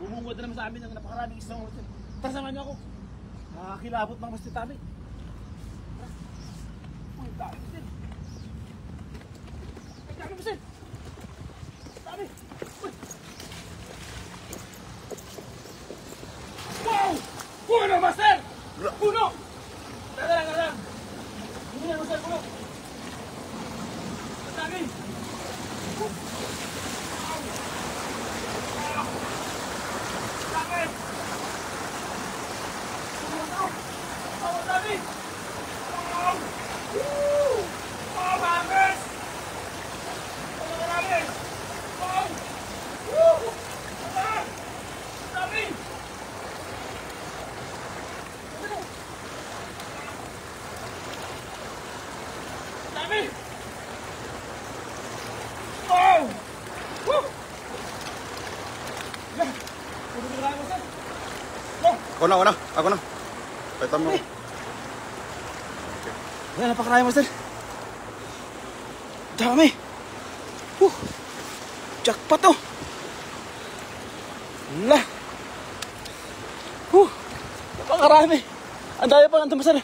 Bumungod na naman sa amin ng napakaraming isang master. Tara, samahan niyo ako. Nakakilabot mga master tabi. Uy, dami master. Dami master. Dami. Uy. Wow! Puno master! Puno! Dalang. Puno master, puno. Ang dami. Ako na. Pwede mo. Ayan, napakarami master. Dami. Jackpot to. Wala. Napakarami. Ang dami pa ng master.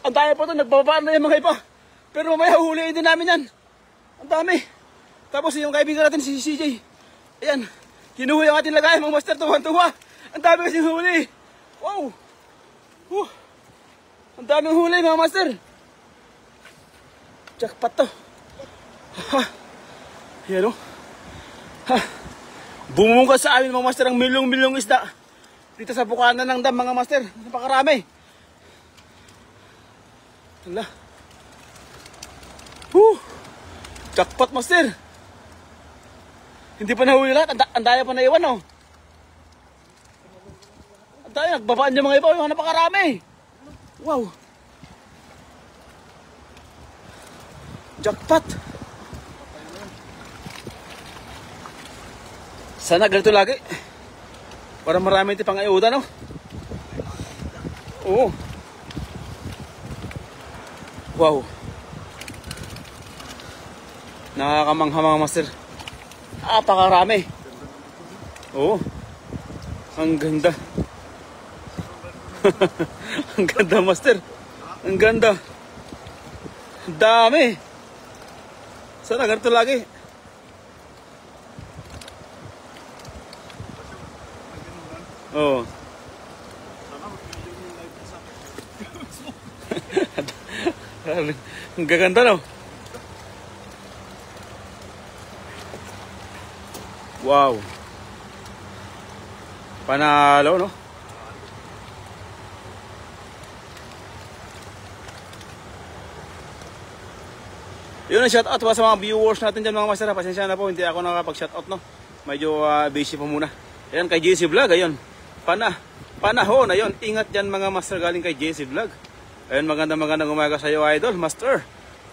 Ang dami pa to. Nagbabaan na yung mga iba. Pero mamaya huhuliin din namin yan. Ang dami. Tapos yung kaibigan natin si CJ. Ayan. Kinuha yung ating lagay mga master. Tuwan-tuwa. Ang dami kasing huli. Wow. Ang daming huli mga master. Jackpot to. Yan o. Bumungkas sa amin mga master ang milyong-milyong isda. Dito sa bukanan ng dam mga master. Napakarami. Hala. Jackpot master. Hindi pa nahuli lahat. Ang daya pa naiwan o. Ang daya. Nagbabaan yung mga iba. Yung napakarami. Wow. Jackpot. Sana ganito lagi. Para marami ito pang ayuda, no? Oo. Wow. Nakakamangha mga master. Napakarami. Oo. Ang ganda. Ang ganda master. Ang ganda. Ang dami. Sana ganito lagi. Oo. Ang gaganda no. Wow. Panalo no. Yun ang shoutout pa sa mga viewers natin dyan mga master. Pasensya na po, hindi ako nakapag-shoutout no. Medyo busy po muna. Ayan kay JC Vlog, ayun. Panahon, ayun. Ingat dyan mga master galing kay JC Vlog. Ayun, magandang umaga sa iyo idol, master.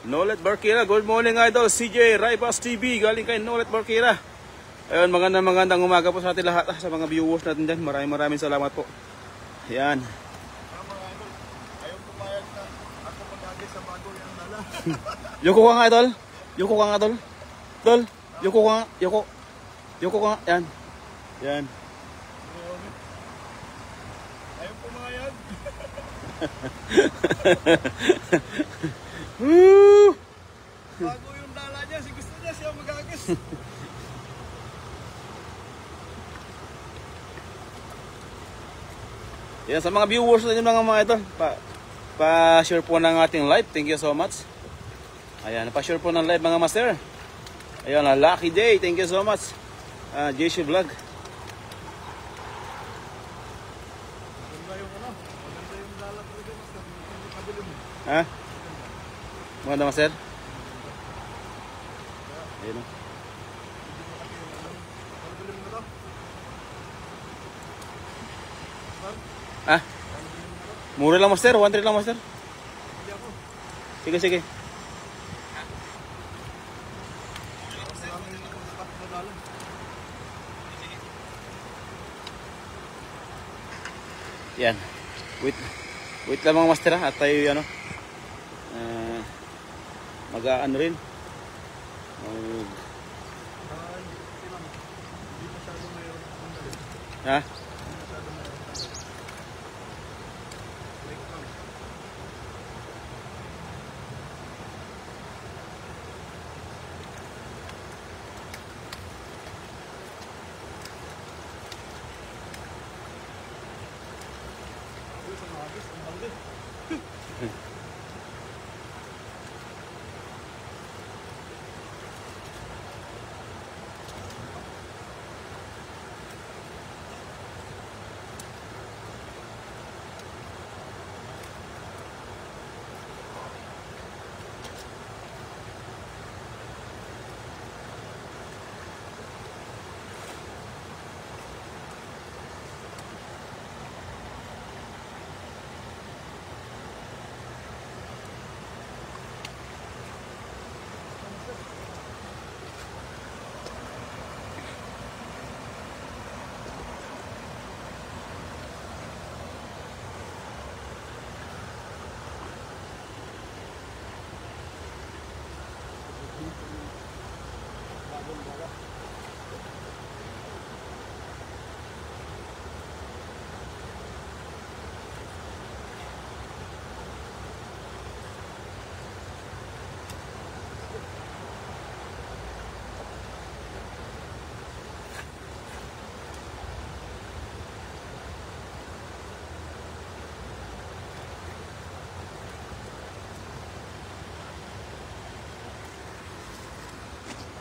Nolet Barkira, good morning idol. CJ Raibas TV, galing kay Nolet Barkira. Ayun, magandang umaga po sa ating lahat, sa mga viewers natin dyan. Maraming salamat po. Ayan. Yoko ka nga idol. Yoko ka nga idol. Idol. Yoko ka nga. Yoko ka nga. Yan. Yan. Ayaw po mga yan. Bago yung dala niya. Si gusto niya siya mag-agis. Yan sa mga viewers natin mga idol. Pa-share po ng ating live. Thank you so much. Ayan, pa-share po ng live mga master. Ayan, lucky day. Thank you so much. JC Vlog. Ha? Maganda master? Ayan o. Ha? Mura lang master, 1-3 lang master. Sige. Yan. Wait lang mga master ha. At tayo ano. Mag-aano rin. Ha?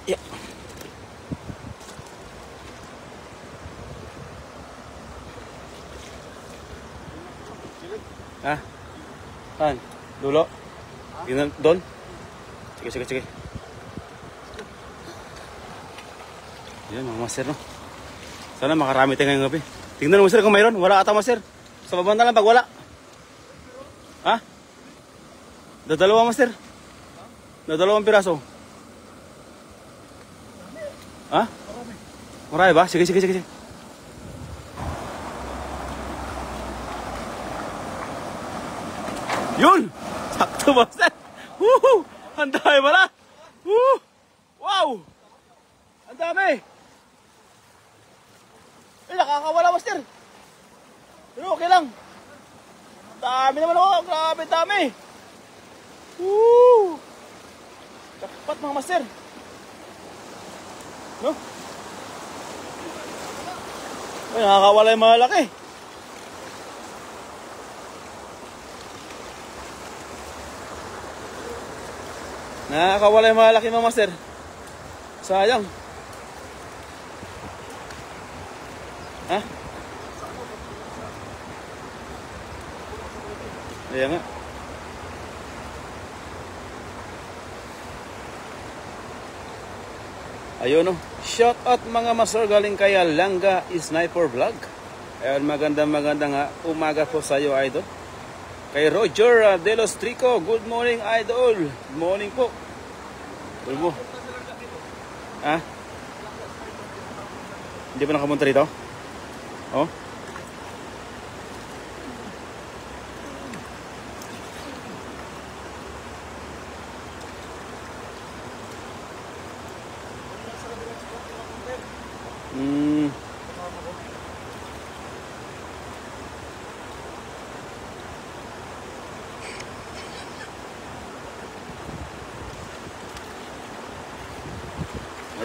Yeah. Ha? Saan? Dulo? Yun doon? Sige, sige, sige. Yan mga master, no? Sana makarami tayo ngayong gabi. Tingnan mo, master, kung mayroon. Wala ata, master. Sa baba na lang pag wala. Ha? Dadalawa, master. Dadalawang piraso. Ha? Marami ba? Sige, sige, sige. Yun! Sakto, master! Woohoo! Ang dami pala! Woo! Wow! Ang dami! Eh, nakakawala, master! Pero okay lang. Dami naman ako. Grabe, dami! Woo! Kapat, mga master! No? Ay, nakakawala yung malaki. Nakakawala yung malaki, mga master. Sayang. Ha? Ayan nga. Ayun, no. Shout out mga master galing kay Langga Sniper Vlog. Ayan, magandang nga umaga po sa iyo, idol. Kay Roger De Los Trico, good morning, idol. Good morning po. Good mo. Ha? Hindi pa nakapunta rito? Oh?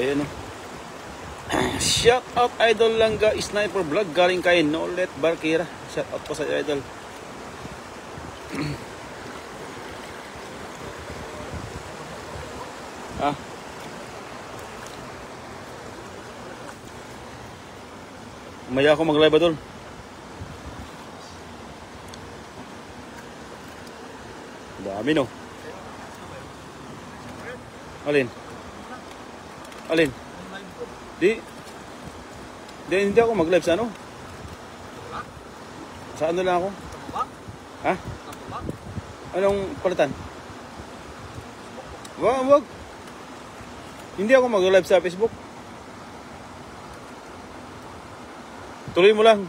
Ayun, no. Shout out idol Langga Sniper Vlog galing kay Nolet Barkira. Shout out po sa idol. Ah. Maya ako mag-live doon. Dami, no. Alin? Alin? Hindi ako mag-live sa ano? Sa ano lang ako? Ha? Anong palitan? Wag. Hindi ako mag-live sa Facebook. Tuloy mo lang.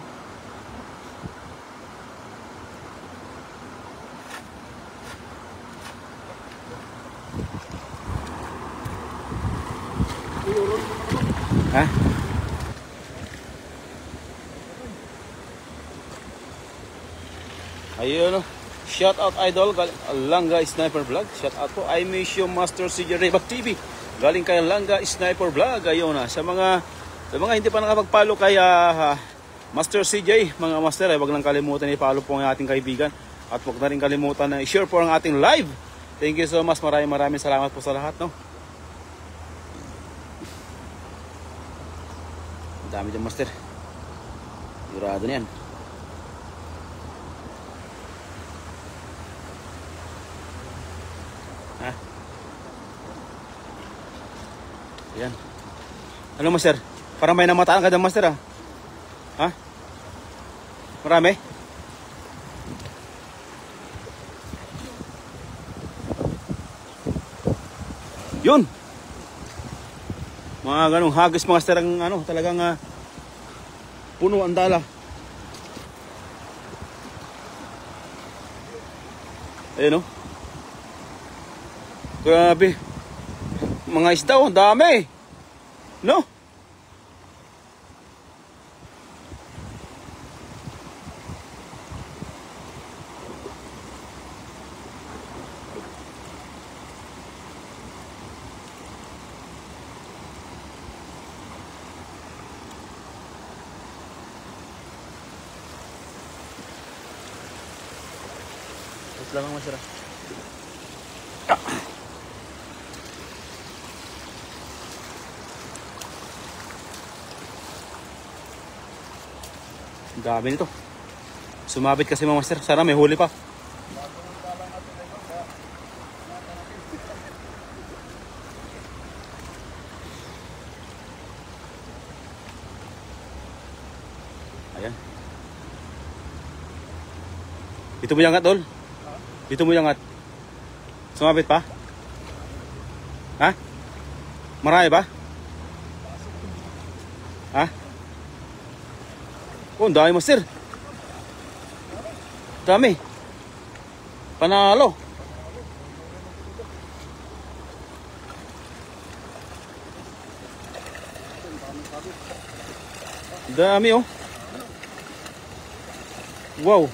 Ha? Ayun, no. Shout out idol, Langga Sniper Vlog. Shout out po, I miss you Master CJ Rebak TV. Galing kay Langga Sniper Vlog. Ayun na, sa mga hindi pa nakapag-follow kay Master CJ, mga master, ay wag lang kalimutan i-follow po ang ating kaibigan. At wag na rin kalimutan na i-share po ang ating live. Thank you so much, maraming salamat po sa lahat, no. Ang dami dyan, master. Sigurado na yan. Ha? Ayan. Ano, master? Parang may namataan ka dyan, master, ha? Ha? Marami? Yun! Mga ganong hagis, master, ang talagang puno ang dala. Ayun, no? Grabe. Mga isda, ang dami. No? Ito lang ang masira. Dami nito. Sumabit kasi mga master. Sana may huli pa. Ayan. Dito mo yangat, Dol. Dito mo yangat. Sumabit pa? Ha? Marami ba? Ha? Oh, ang dami, master. Dami. Panalo. Dami, oh. Wow.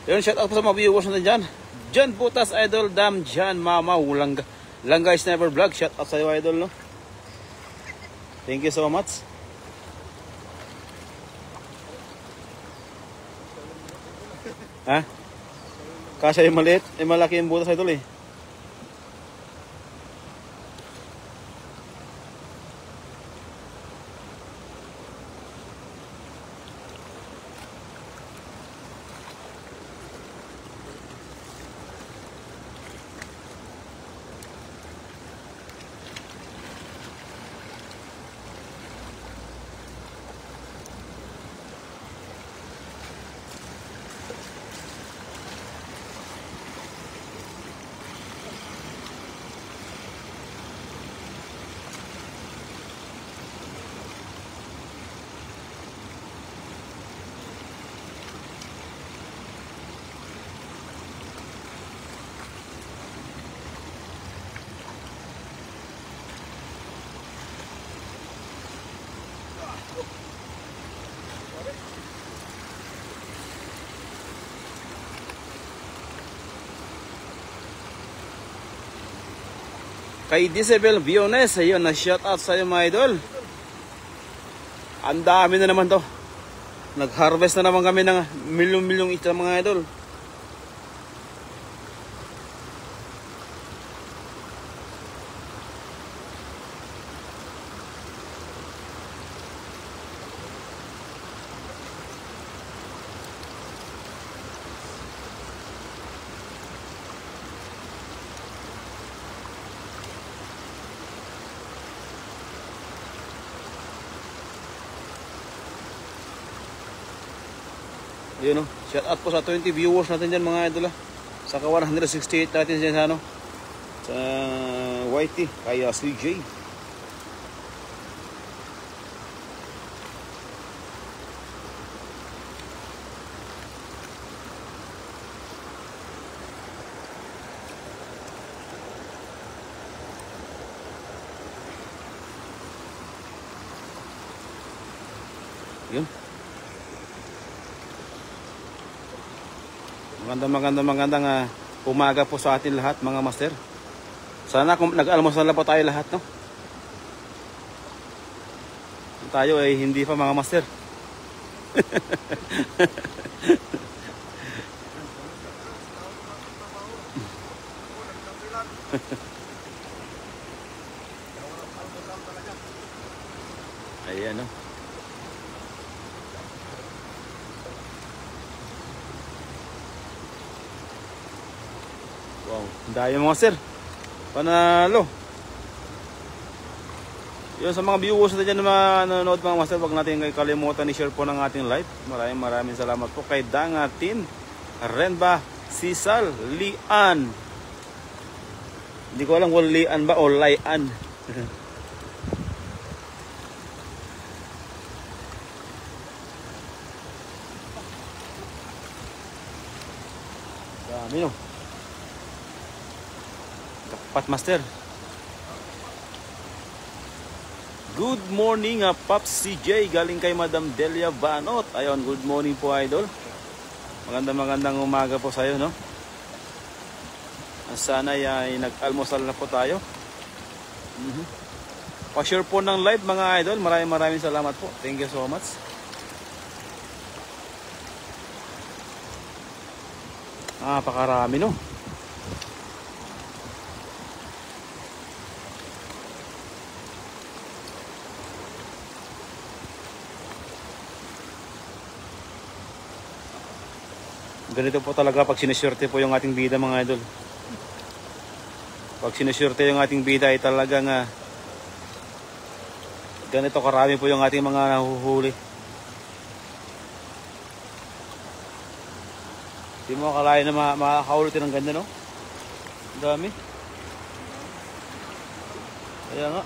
Yun, shout out po sa mga viewers natin dyan. John Butas, Idol, Dam, Jan, Mama, Langga Sniper Vlog. Shout out sa iyo, Idol, no? Thank you so much. Ha? Kasya yung maliit, malaki yung butas, Idol, eh. Kay Disabel Biones, ayun, na-shout out sa iyo, mga idol. Ang dami na naman to. Nag-harvest na naman kami ng milyong-milyong isda, mga idol. Yun, no? Shout out po sa 20 viewers natin dyan, mga idol, saka 168 natin dyan sa sa YT kaya CJ. Magandang umaga po sa atin lahat mga master. Sana kung nag-almusal na po tayo lahat, no? Tayo ay hindi pa mga master. Ayan, no? Wow, dahil mga sir. Panalo. Yun sa mga viewers na dyan na nanonood mga master, wag natin kalimutan i-share po ng ating live. Maraming salamat po kay Dangatin, Renba, Sisal, Lian. Hindi ko alam kung Lian ba o Lian. Dami no. Kapat master. Good morning Pops CJ galing kay Madam Delia Banot. Ayun, good morning po idol. Magandang umaga po sa iyo, no? Sana ay nag-almusal na po tayo. Pa-share po ng live mga idol. Maraming salamat po. Thank you so much. Pakarami no. Ganito po talaga pag sinuswerte po yung ating bida mga idol. Pag sinuswerte yung ating bida ay talagang ganito karami po yung ating mga nahuhuli. Hindi mo akalain na makakaulitin ng ganda, no? Ang dami. Kaya nga.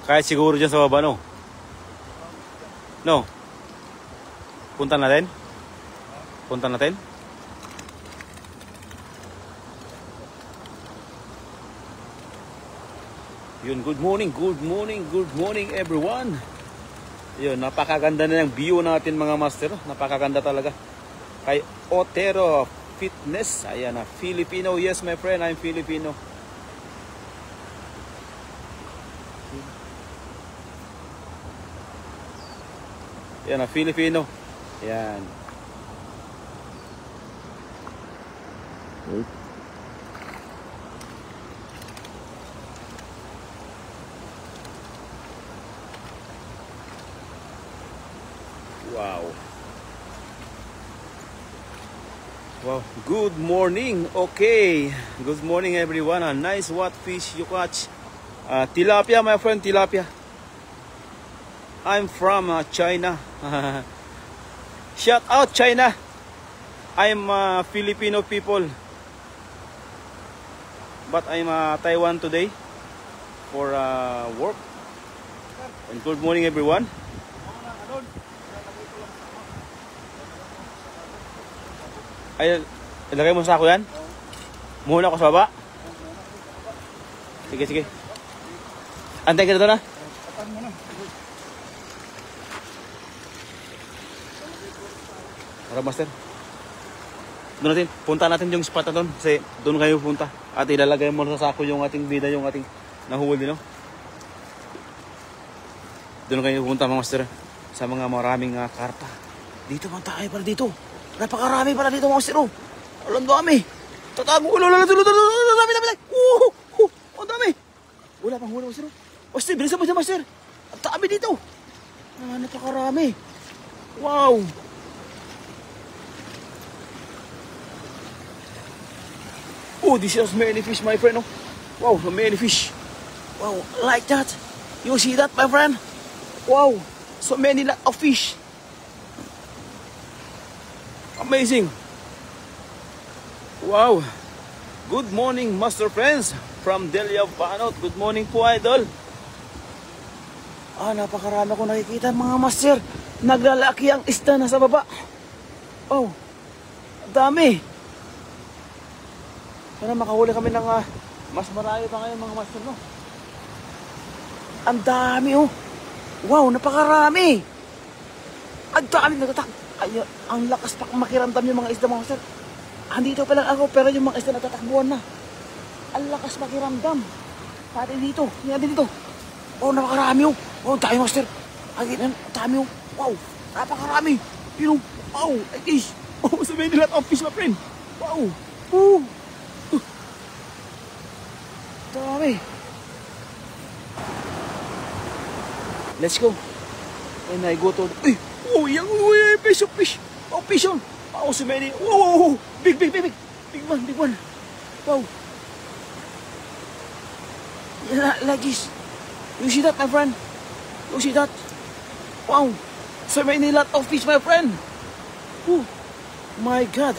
Kahit siguro dyan sa baba, no? No? Punta natin? Punta natin? Yun, good morning everyone. Yun, napakaganda na yung view natin mga master. Napakaganda talaga. Kay Otero Fitness. Ayan na, Filipino. Yes my friend, I'm Filipino. Ayan na, Filipino. Ayan. Wow. Wow. Good morning. Okay. Good morning everyone. A nice what fish you catch? Tilapia my friend, tilapia. I'm from China. Shout out China. I'm Filipino people. But I'm Taiwan today for work. And good morning everyone. Ay, ilagay mo sa ako yan? Muna ako sa baba? Sige. Antay ka na. Tara master. Punta natin yung spot na doon. Kasi doon kayo punta. At ilalagay mo sa sako yung ating bida, yung ating nahuli, no? Doon kayo punta mga master. Sa mga maraming karpa. Dito man tayo para dito. Napakarami pala dito mga master. Alam dami. Tatago. Dami. Ang dami. Wala pang huli master. Master, bilisan mo siya master. Ang dami dito. Napakarami. Wow. Oh, this is many fish, my friend. Oh. Wow, so many fish. Wow, like that. You see that, my friend? Wow, so many lot of fish. Amazing. Wow. Good morning, master friends. From Delia Banot. Good morning po, idol. Napakarami ko nakikita, mga master. Naglalaki ang isda na sa baba. Oh, dami. Sana makahuli kami ng mas marami pa ngayon mga master, no? Ang dami, oh. Wow, napakarami. Ang dami. Ay, ang lakas pa makiramdam yung mga isda mga master. Andito pa lang ako pero yung mga isda natatakbuhan na. Ang lakas makiramdam. Pati dito. Yan dito. Oh, napakarami oh. Oh, tayo master. Ay, dami oh. Wow, napakarami. You know, wow, like this. Oh, so many lot of fish, my friend. Wow. Oh. Dami. Let's go. And I go to... Uy! Oh, yan! Uy! Fish! Oh, fish! Oh, fish on! Oh, so many! Wow! Wow! Wow! Big! Big! Big! Big! Big one! Big one! Wow! Yeah, like this. You see that, my friend? You see that? Wow! So many lot of fish, my friend! Oh, my God!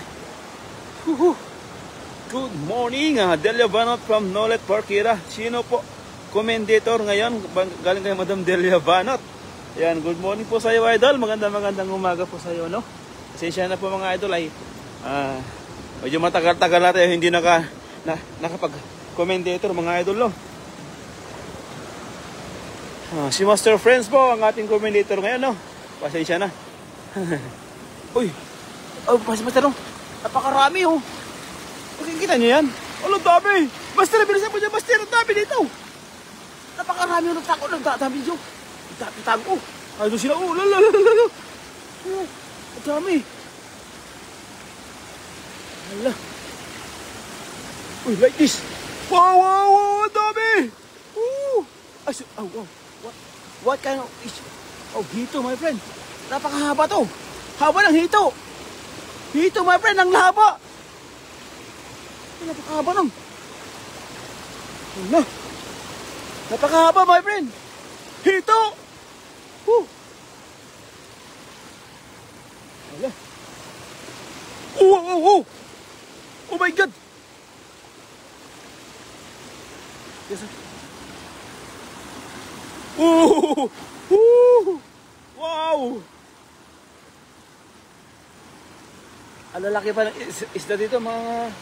Good morning! Delia Banot from Nolet Parkira. Sino po? Commentator ngayon, galing kay Madam Delia Banot. Yan, good morning po sa iyo, idol. Magandang umaga po sa iyo, no? Pasensya na po mga idol ay medyo matagal-tagal natin hindi nakapag-commentator mga idol, no? Si Master Friends po ang ating commentator ngayon, no? Pasensya na. Uy, oh, Master, no? Napakarami, oh. Nakikita niyo yan? Oh, ang dami. Master, bilisan mo dyan, Master. Ang dami dito. Napakarami yung nagtako. Nagdami dito. Nagtago. Ay, doon sila. Oh, lalalala. Oh, ang dami. Hala. Uy, like this. Wow, wow, wow. Ang dami. Oh, wow. What kind of fish? Oh, hito, my friend. Napakahaba to. Haba ng hito. Hito, my friend. Ang haba. Napakahaba nung. Ano? Napakahaba, my friend. Hito. Wala. Oh. Oh my God. Yes, sir. Wow. Ang lalaki pa ng isda dito, mga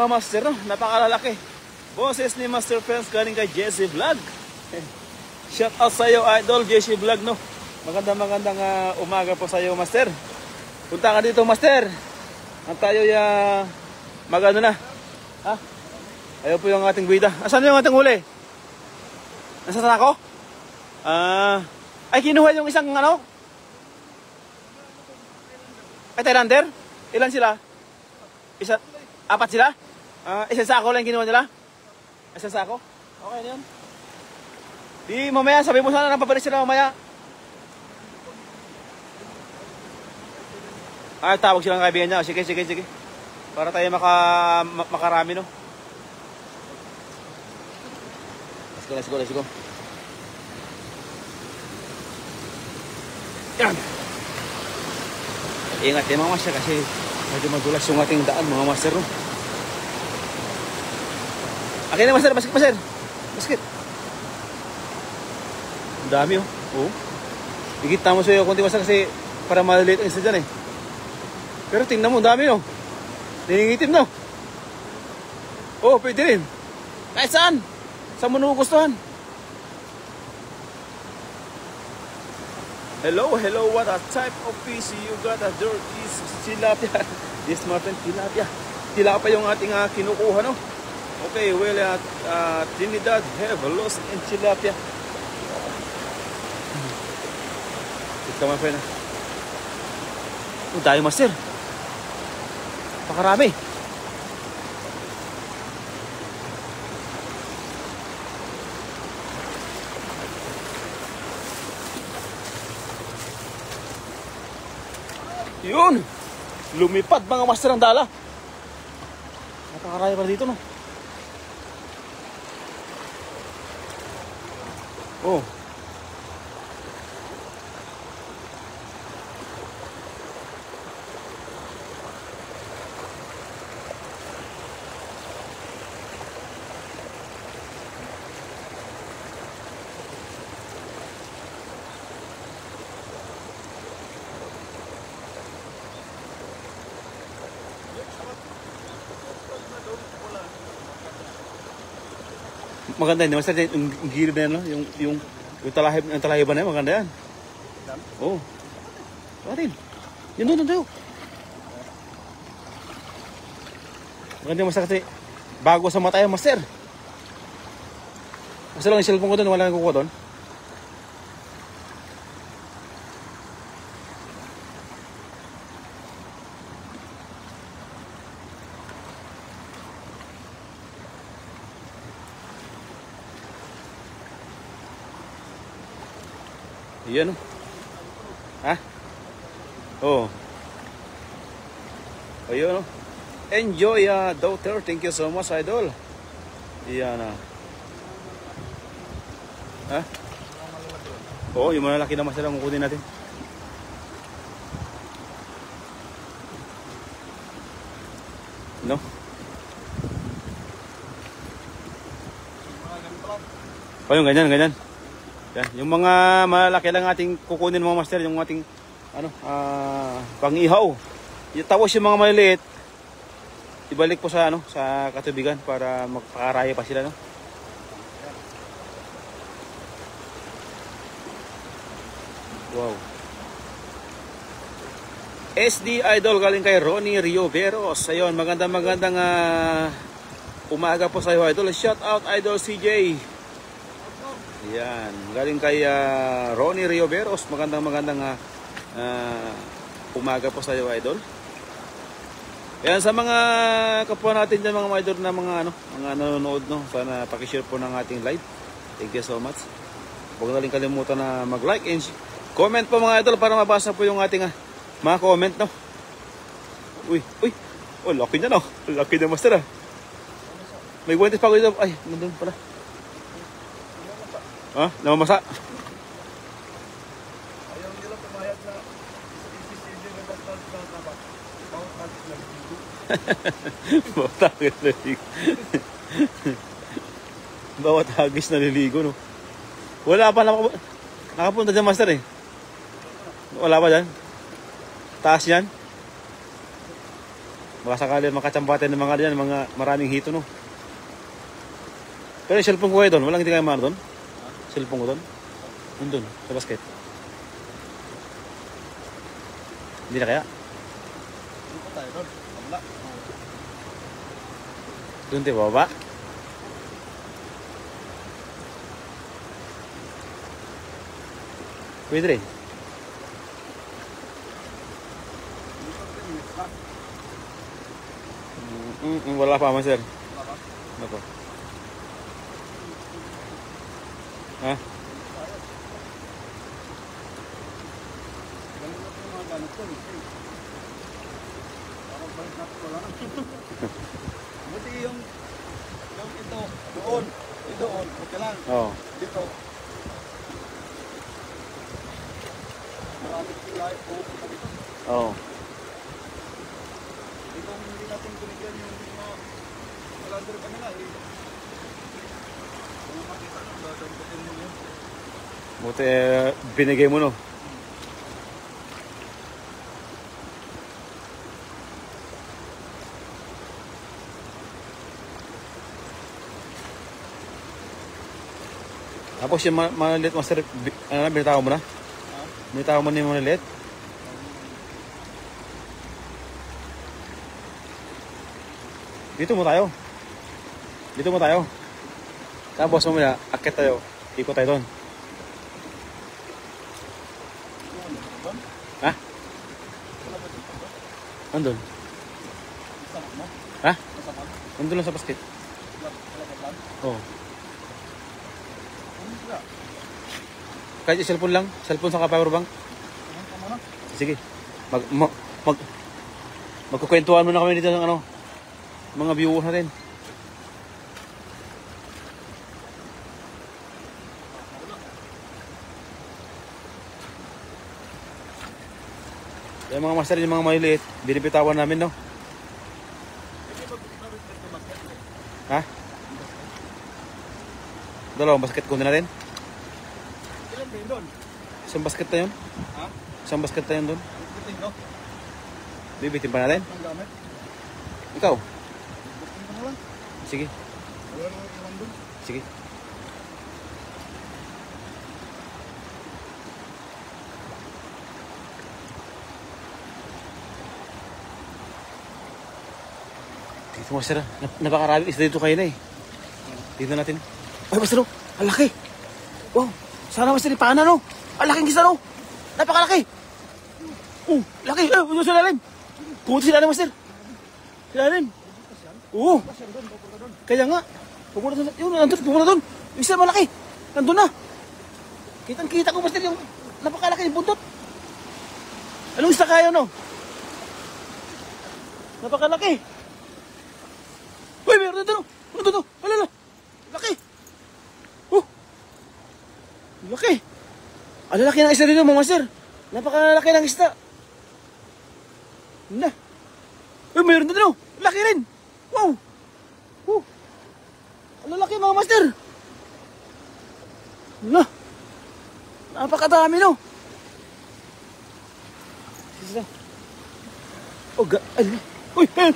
master, no? Napakalalaki. Boses ni Master Friends galing kay Jesse Vlog. Shout out sa iyo, idol, Jesse Vlog, no? Magandang umaga po sa iyo, Master. Punta ka dito, Master. Ang tayo magano na. Ha? Ayaw po yung ating guida. Asan yung ating huli? Nasaan ako? Ay, kinuha yung isang ano? Ay, Thailander? Ilan sila? Apat sila? Isang sako lang kinuha nila? Isang sako? Okay na yun. Di mamaya, sabi mo sana nang pabalik sila mamaya. Tawag silang kaibigan niya. Sige. Para tayo makarami, no? Let's go. Yan. Ingat din mga master kasi medyo madulas yung ating daan mga master, no? Okay na, Master. Basket. Ang dami, oh. Oo. Ikita mo sa'yo kunti, Master, kasi para maliliit ang isa dyan, eh. Pero tingnan mo, ang dami, oh. Niningitim, no? Oh, pwede rin. Kahit saan? Saan mo nagugustuhan? Hello. What a type of fish you got? A dirty tilapia. Yes, Martin, tilapia. Tilapia yung ating kinukuha, no? Okay, well, Trinidad have lost in tilapia. Ito, my friend. Oh, tayo, Master. Pakarami. Yun! Lumipad mga master ang dala. Napakaraya pa dito, no? Oh. Maganda yun, Master, yung gilid na yan, no? Yung talahiban na yan, maganda yan. Oo. Bakit? Yun doon tayo. Maganda yung master kasi bago sa mata yung master. Kasi lang yung cellphone ko doon, wala nang kukuha doon. Yan o. Ha? Oo. Ayun o. Enjoy daughter. Thank you so much, idol. Yan na. Ha? Oo, yung malalaki na masarang kukunin natin. No? O yung ganyan, ganyan. Yan. Yung mga malaki lang ating kukunin mga master, yung ating ano, pang-ihaw. Tapos yung mga maliliit, ibalik po sa ano, sa katubigan para magpakaraya pa sila, no. Wow. SD Idol galing kay Ronnie Rioveros. Ayun, magandang umaga po sa iyo, Idol. Shout out Idol CJ. Yan, galing kay Ronnie Rioveros. Magandang umaga po sa iyo, Idol. Yan, sa mga kapwa natin dyan, mga idol na mga nanonood, no, sana pakishare po ng ating live. Thank you so much. Huwag na rin kalimutan na mag-like and comment po mga idol para mabasa po yung ating mga comment, no. Uy, oh, laki niya, no. Laki na master, May guwantes pa ako dito. Ay, nandun pala. Ha? Namamasa? Ayaw nila pumayag na CCTV na bastard na kapag bawat hagis na ligo. Bawat hagis na ligo. Bawat hagis na liligo, no. Wala pa nakapunta dyan, master, eh. Wala pa dyan. Taas yan. Baka sakali makatsambatin ng mga dyan, mga maraming hito, no. Pero yung cellphone ko kayo doon, walang hindi kayo maano doon. Cellphone ko doon. Doon, sa basket. Hindi na kaya? Hindi pa tayo doon. Wala. Doon tayo baba. Pwede rin. Wala pa, master. Wala pa. Ha? Buti yung ito, doon, okay lang. Oo. Dito. Maraming kulay po. Oo. Itong hindi natin binigyan yung mga calendar kanila. Kung makita nyo, dadamputin mo yun. Buti binigay mo, no. Tapos yung maliit, master, binitaw mo na? Binitaw mo na yung maliit? Dito mo tayo. Dito mo tayo. Tapos mamaya, akit tayo. Ikot tayo doon. Ha? Andun. Ha? Andun lang sa basket. Oo. Kahit yung cellphone lang. Cellphone sa power bank. Sige. Magkukwentuhan muna kami dito ng ano, mga viewers natin. Yung mga master, yung mga maliliit, binibitawan namin, no? Ha? Dalawang basket kunin natin. Ilan din doon? Isang basket na yun. Ha? Isang basket na yun doon. Bitin no? Bibitin pa natin. Ang gamit? Ikaw? Bitin mo na lang. Sige. Wala naman iwan doon. Sige. Dito master, napakaraming isda dito kayo na eh. Tignan natin. Ay master, oh, ang laki. Wow, sana master, ipaanan no. Ang laking isda no. Napakalaki. Laki. Sa lalim. Pumunta sa lalim master. Sa lalim. Oo. Kaya nga. Pumunta doon. Yun, nandun. Pumunta doon. Yung isa malaki. Nandun na. Kitang-kita ko master yung napakalaki yung buntot. Anong isda kayo no? Napakalaki. Uy, meron na doon. Ano doon? Alala. Laki. Laki. Ang lalaki ng isda dito mga master. Napakalaki ng isda. Na. Uy, meron na doon. Laki rin. Wow. Ang lalaki mga master. Na. Napakadami no. Sisa. Ay. Uy, ang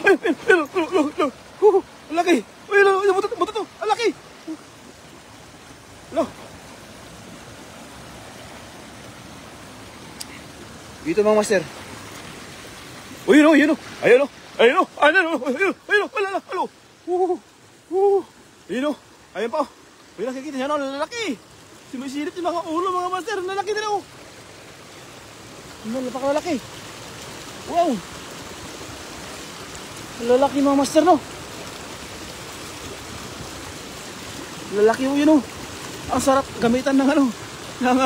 laki. Uy, buto to. Ang laki. Lo. Dito mga master. Uy, yun o. Ayun o. Ayun pa o. Uy, nakikita niya no. Lalaki. Sumisilip yung mga ulo mga master. Lalaki din o. Napakalaki. Wow. Lalaki mga master no. Lalaki o yun o. Ang sarap gamitan ng ano. Ng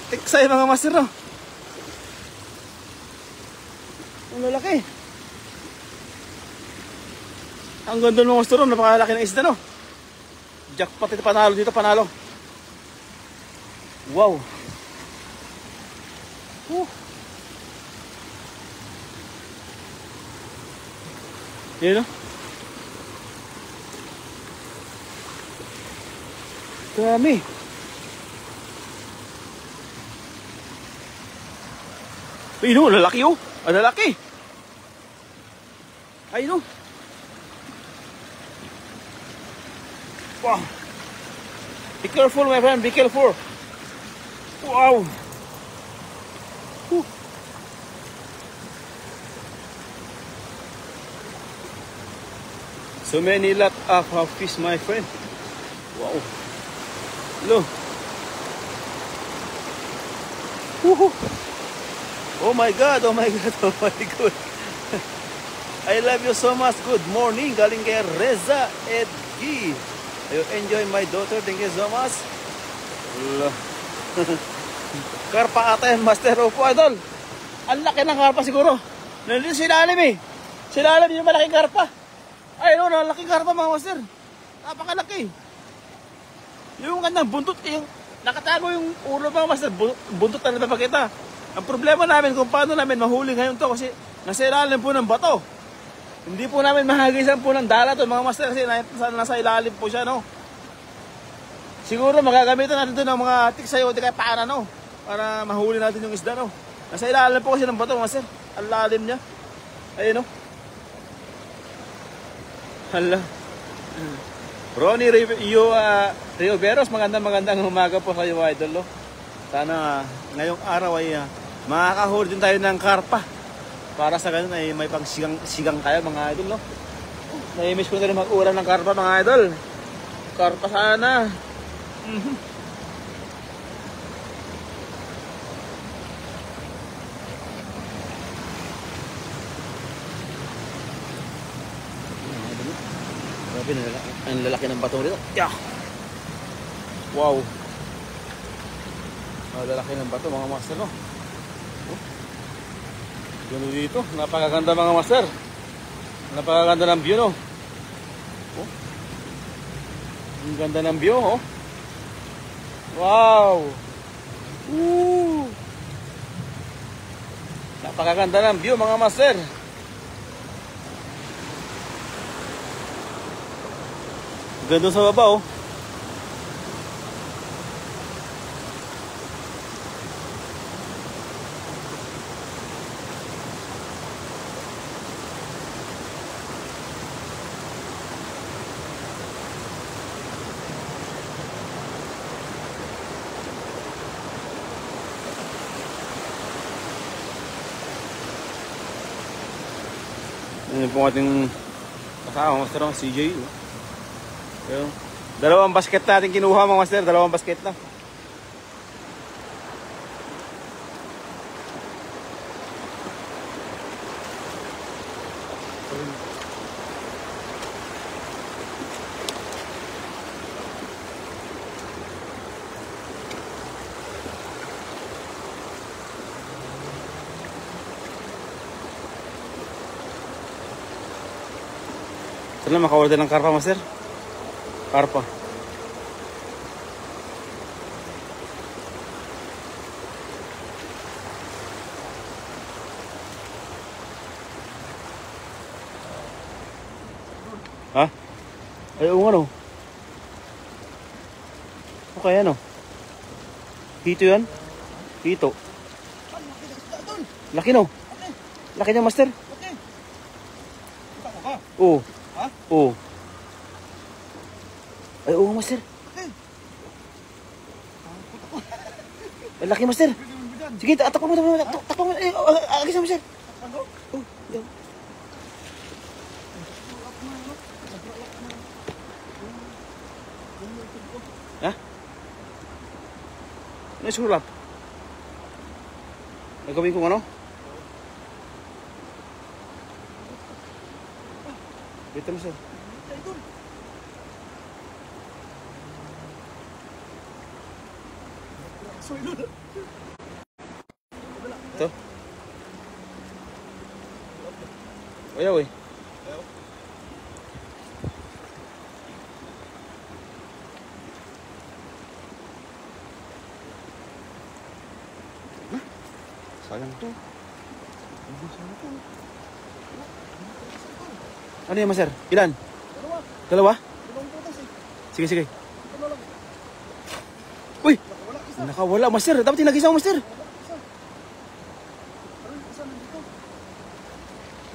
tiksay mga master no. Ang lalaki. Ang ganda ng mga master no. Napakalaki ng isda no. Jackpot ito, panalo dito, panalo. Wow. Yan no. Dami. Ay no, lalaki oh. Ang lalaki. Ay no. Wow. Be careful my friend, be careful. Wow. So many lot of fish my friend. Wow. Look. Oh my God, oh my God, oh my God. I love you so much. Good morning. Galing kay Reza Edgi. I enjoy my daughter. Thank you so much. Karpa ata yan, Master. Opo, idol. Ang laki ng karpa siguro. Nandito silalim eh. Silalim yung malaking karpa. Ay, no, malaking karpa mga Master. Napakalaki. Yung kanyang buntot, yung nakatago yung ulo mga Master. Buntot na napapakita. Ang problema namin kung paano namin mahuli ngayon to kasi nasa ilalim po ng bato. Hindi po namin mahagisan po ng dala to mga Master kasi nasa ilalim po siya no. Siguro magagamitan natin to ng mga tiksay o di kaya paana no para mahuli natin yung isda no. Nasa ilalim po kasi ng bato mga Master. Ang lalim niya. Ayun no. Hala. Ronnie Rioveros, magandang umaga po kayo idol no. Sana ngayong araw ay makakahuli din tayo ng karpa. Para sa ganun ay may pang sigang tayo mga idol no. Naimiss ko na rin mag-ulam ng karpa mga idol. Karpa sana. Grabe na ang lalaki ng bato dito. Yeah. Wow. Ang lalaki ng bato mga master no. Gano dito, napakaganda mga master. Napakaganda ng view no. Ang ganda ng view oh. Wow. Napakaganda ng view mga master. Ganda sa baba oh. Yan po ating Kasama master ng CJ. Ayun. Dalawang basket natin kinuha mga master. Dalawang basket na. Saan na maka-order ng karpa master? Karpa. Ha? Ay, ano? Okay, ano? Hito yan? Hito. Laki no? Laki niya master? Oo. Ha? Oo. Ay, oo, master. Ay, laki, master. Sige, takpan mo, takpan mo. Eh, agis na, master. Oh, yan. Ha? Ano yung sulap? Nagawin kong ano? Dito mo, sir. Ito. Ayaw eh. Sayang to. Ano yan, master? Ilan? Dalawa? Sige, sige. Uy! Nakawala, master. Dapat tinagisa mo, master.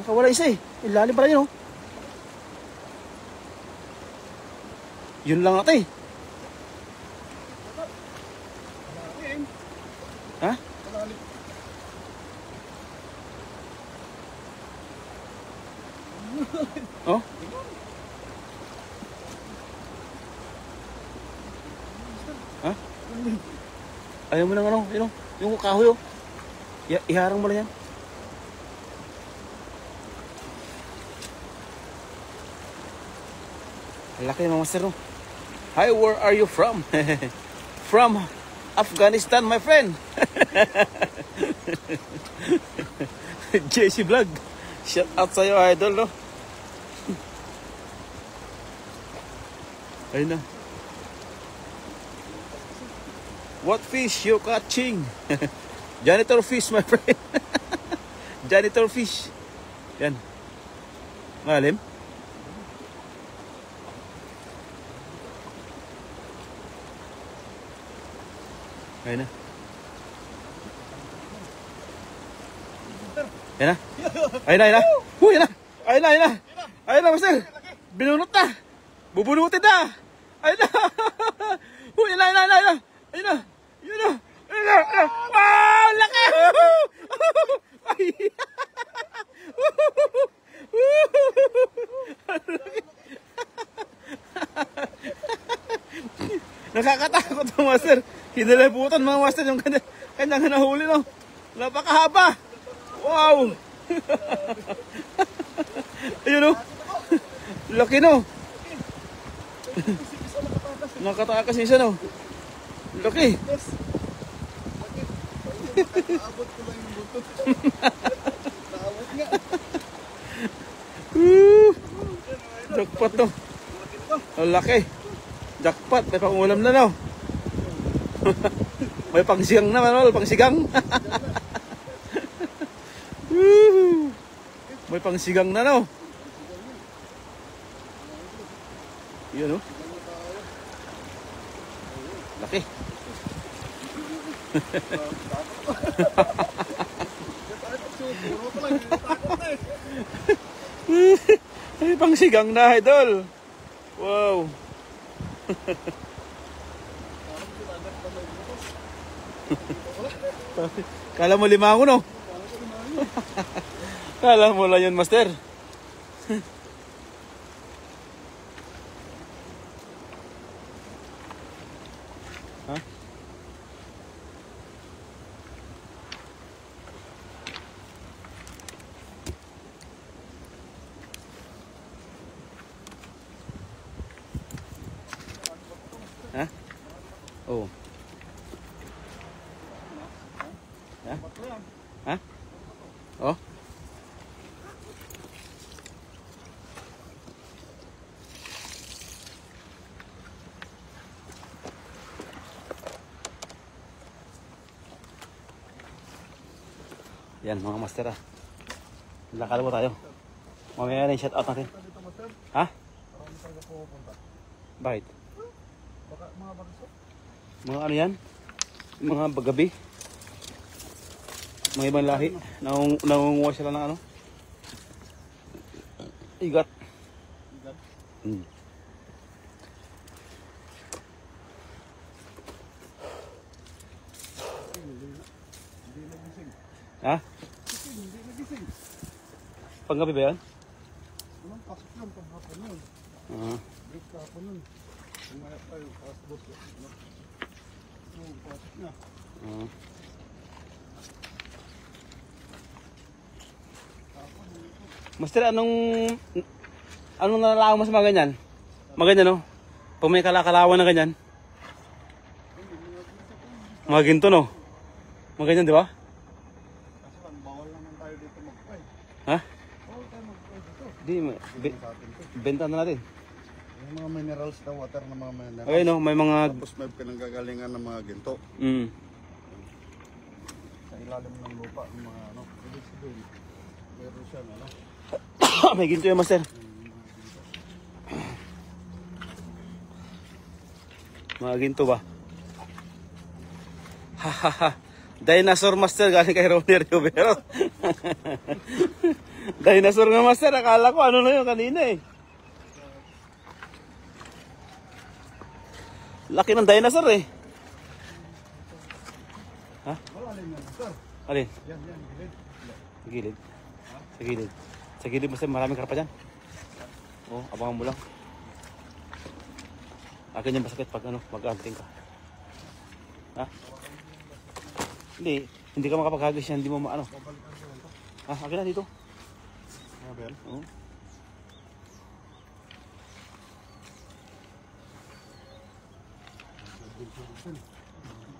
Nakawala isa eh. Ilalim pala yun, oh. Yun lang ata eh. Ha? Oh? Ha? Ayaw mo ng ano, yung kahoy, oh. Iharang mo lang yan. Laki ng mga master, no? Hi, where are you from? From Afghanistan, my friend. JC Vlog. Shout out sa'yo, idol, no? Ayun na. What fish you catching? Janitor fish, my friend. Janitor fish. Yan. Malalim. Ayun na. Ayun na. Ayun na, ayun na. Ayun na. Ayun na, ayun na. Ayun na, master. Binunot na. Bubunutin na. Ayun na. Ayun na, ayun na, ayun na. Ayun na. Ayun na. Ayun na. Wow, laki. Ay. Nakakatakot ang master. Hinalabutan mga master yung kanyang nahuli, no? Napakahaba. Wow. Ayun, no? Laki, no? Nakatakas isa, no? Laki. Naabot ko lang yung butot. Naabot nga. Jackpot, no? Ang laki. Jackpot. May pangulam na, no? May pangsigang naman, no? Pangsigang. May pangsigang na, no? Yun, no? Laki. Ay, pangsigang na, idol. Wow. Kala mo limango, no? Kala mo lang yun, master. Oh. Ha? Bato yan. Ha? Oh. Yan mga master ah. Lakad mo tayo. Mamaya na yung shout out natin. Dito master, Ha? parang talaga pupunta. Bakit? Baka mga bagsok. Mga ano yan? Mga bagabi. Mga ibang lahi. Nangunguha sila ng ano? Igat. Igat. Hmm. Hindi nagising. Ha? Hindi nagising. Panggabi ba yan? Walang pasok yun, paghapon yun. Break kahapon yun. Umaya tayo, past boss. Oo, pasok na. Master, anong nalalaman mo sa mga ganyan? Mga ganyan, no? Pag may kalakalawan na ganyan. Mga ginto, no? Mga ganyan, di ba? Kasi lang, bawal naman tayo dito mag-pay. Ha? Bawal tayo mag-pay dito. Di, Sa atin to. benta na natin. Yung mga minerals na water na mga minerals. Okay, no? May mga... Tapos may pinanggagalingan ng mga ginto. Sa ilalim ng lupa, ng mga ano. Ibig sabihin, meron siya, ano. May ginto yan, master. Mga ginto ba? Hahaha. Dinosaur master galing kay Ronnie Rivero. Dinosaur nga master. Akala ko ano na yun kanina eh. Laki ng dinosaur eh. Ha? Wala rin yan, sir. Alin? Yan, gilid. Sa gilid. Sa gilid. Sa gilid master maraming karpa dyan. Oh, abangan mo lang. Akin yung masakit pag ano, mag-anting ka. Ha? Hindi ka makapaghagis yan, hindi mo maano. Ah, akin na dito. Ano ba yan? Oo.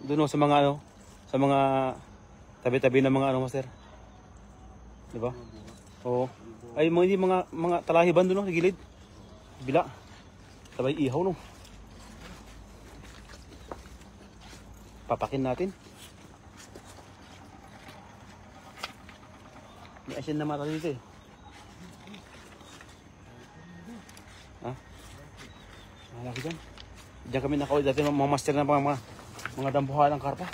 Doon sa mga ano, sa mga tabi-tabi ng mga ano, master. 'Di ba? Oo. Ay, hindi mga talahiban doon no, sa gilid. Bila. Sabay ihaw no. Papakin natin. May asin na mata dito eh. Ha? Malaki dyan. Diyan kami nakaulit dati mga master na mga dambuhan ng karpa.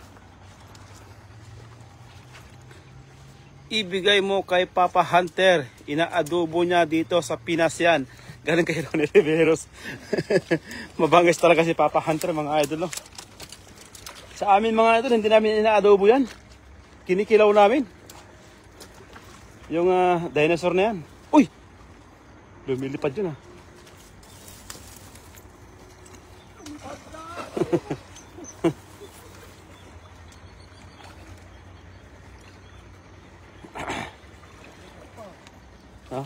Ibigay mo kay Papa Hunter. Inaadobo niya dito sa Pinas yan. Galing kay Ronnie Riveros. Mabangis talaga si Papa Hunter mga idol no. Sa amin mga idol, hindi namin inaadobo yan. Kinikilaw namin. Yung dinosaur na yan. Uy! Lumilipad yun ah. Ha?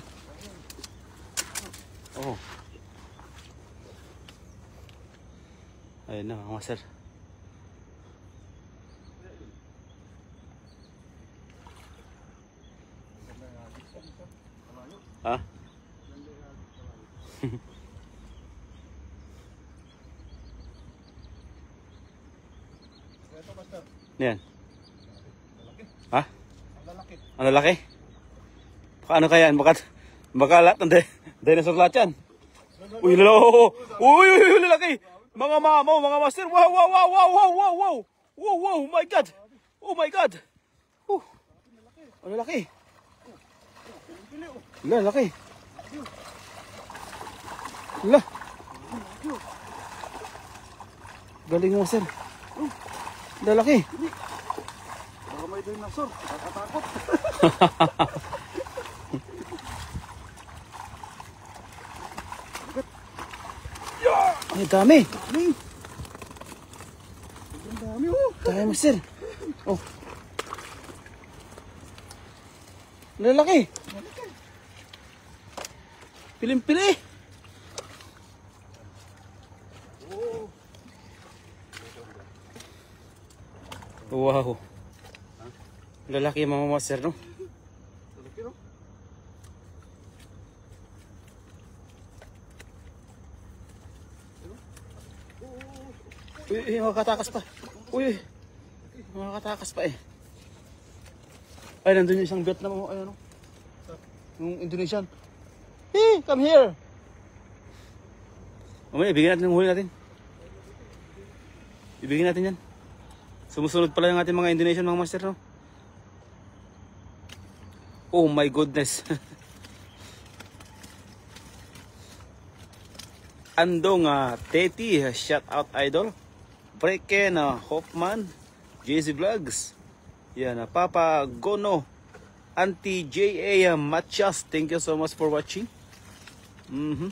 Oh. Ayun na mga master. Ha? Ito, master. Yan. Lalaki. Ha? Ang lalaki. Ang lalaki? Baka ano kaya? Baka lahat ng dinosaur lahat yan. Uy, uy, lalaki! Mga mamaw, mga master. Wow, wow, wow, wow, wow, wow, wow. Wow, wow, my God. Oh my God. Ang lalaki. Lalaki. Hala. Galing mo, sir. Lalaki. Baka may dinosaur. Nakakatakot. Ay, dami. Ang dami oh. Dami mo, sir. Oh. Lalaki. Pilim-pili. Wow. Lalaki yung mga master, no? Lalaki, no? Uy, makakatakas pa. Uy, makakatakas pa eh. Ay, nandun yung isang Vietnam mo. Ay, ano? Yung Indonesian. Hey, come here! Mamaya, ibigin natin yung huli natin. Ibigin natin yan. Sumusunod pala yung ating mga Indonesian mga master, no? Oh my goodness. Andong Teti, shout out idol. Breken, Hoffman, JC Vlogs. Yan, Papa Gono, Auntie J.A. Machas. Thank you so much for watching. Kuha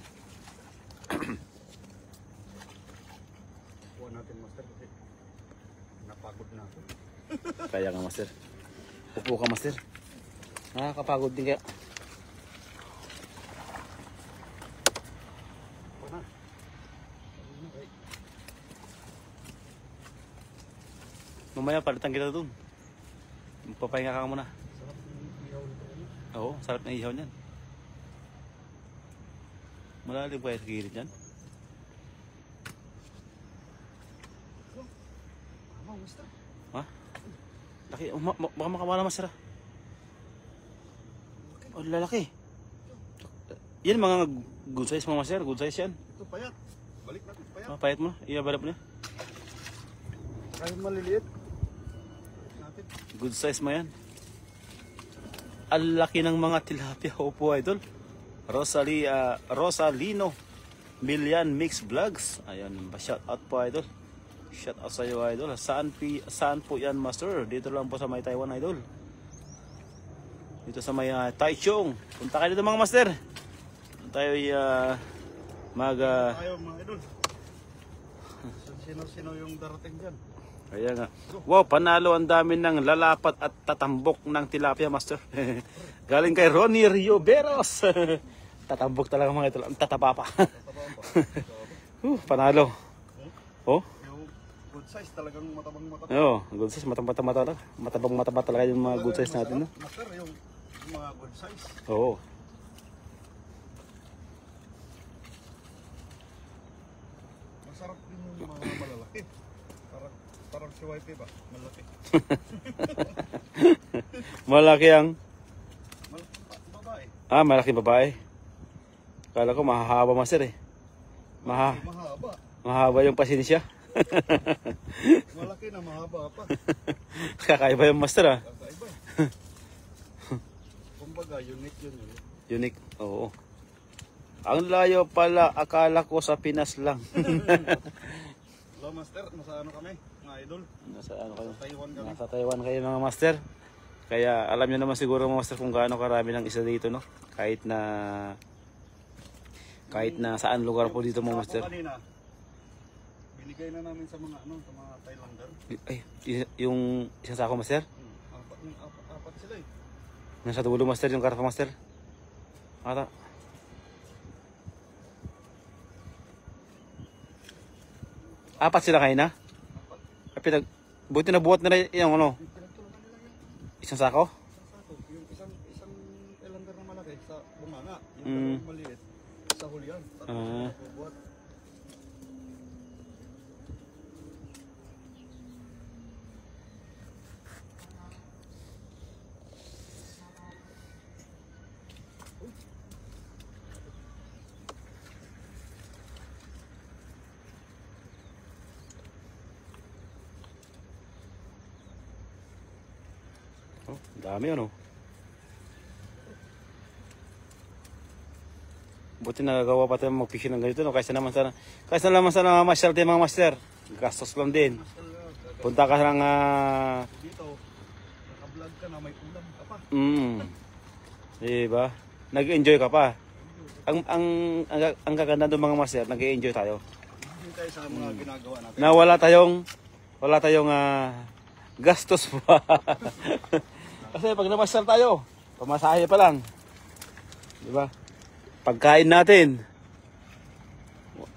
natin, master, kasi napagod na ako. Kaya nga master. Upo ka master. Nakakapagod din kaya. Kuha na. Mamaya palitan kita dun. Papahinga ka muna. Sarap ng ihaw nito. Oo, sarap na ihaw niyan. Malalim pa yung gilid niyan. Tama, master. Ha? Laki, baka makawala masara. Oh, lalaki. Yan mga good size mga master, good size yan. Ito, payat. Balik natin, payat. Payat mo, iyabalap niya. Kahit maliliit. Balik natin. Good size mo yan. Ang laki ng mga tilapia, opo idol. Rosalino Milian Mix Vlogs. Ayan, shout out po idol. Shout out sa iyo idol. Saan po yan master? Dito lang po sa may Taiwan idol. Dito sa may Taichung. Punta kayo dito mga master. Tayo Ayaw mga idol. Sino yung darating dyan? Kaya nga. Wow, panalo ang dami ng lalapat at tatambok ng tilapia master. Galing kay Ronnie Rioberos. Tatambok talaga mga ito. Ang tataba pa. Panalo. Oh? Yung good size talagang matabang-matabang. Oo, good size. Matabang-mataba talaga. Matabang-mataba talaga yung mga good size natin. No? Master, yung mga good size. Oo. Masarap din yung mga malalaki. Parang si YP ba? Malaki. Malaki ang... Babae. Malaking babae. Kala ko mahahaba master eh. Mahaba. Mahaba yung pasensya. Malaki na mahaba pa. Kakaiba yung master Kakaiba. Kumbaga, unique yun. Unique, oo. Ang layo pala, akala ko sa Pinas lang. Hello master, nasa ano kami? Mga idol? Nasa ano kayo? Sa Taiwan kami. Nasa Taiwan kayo mga master. Kaya alam nyo naman siguro mga master kung gaano karami ng isa dito, no? Kahit na saan lugar po dito mga master. Kanina, binigay na namin sa mga sa mga Thailander. Ay, yung isang sako master? Apat sila eh. Nasa dulo master yung karpa master. Ata. Apat sila kayo na? Apat. Buti na buhat na rin yung ano? Pinagtulungan nila yung Isang sako? sako. Yung isang Thailander na malaki sa bunganga. Yung dalawang maliit sa hulihan. Bubuhat. Oh, dami ano. Buti nagagawa pa tayo mag-fishing ng ganito, no? Kaysa naman sana masyal tayo mga master. Gastos lang din. Punta ka lang Dito, naka-vlog ka na may ulam ka pa. diba? Nag-enjoy ka pa. Ang kaganda doon mga master, nag-enjoy tayo. Hindi tayo sa mga ginagawa natin. Na wala tayong gastos pa. Kasi pag namasyal tayo, pamasahe pa lang. Diba? Pagkain natin.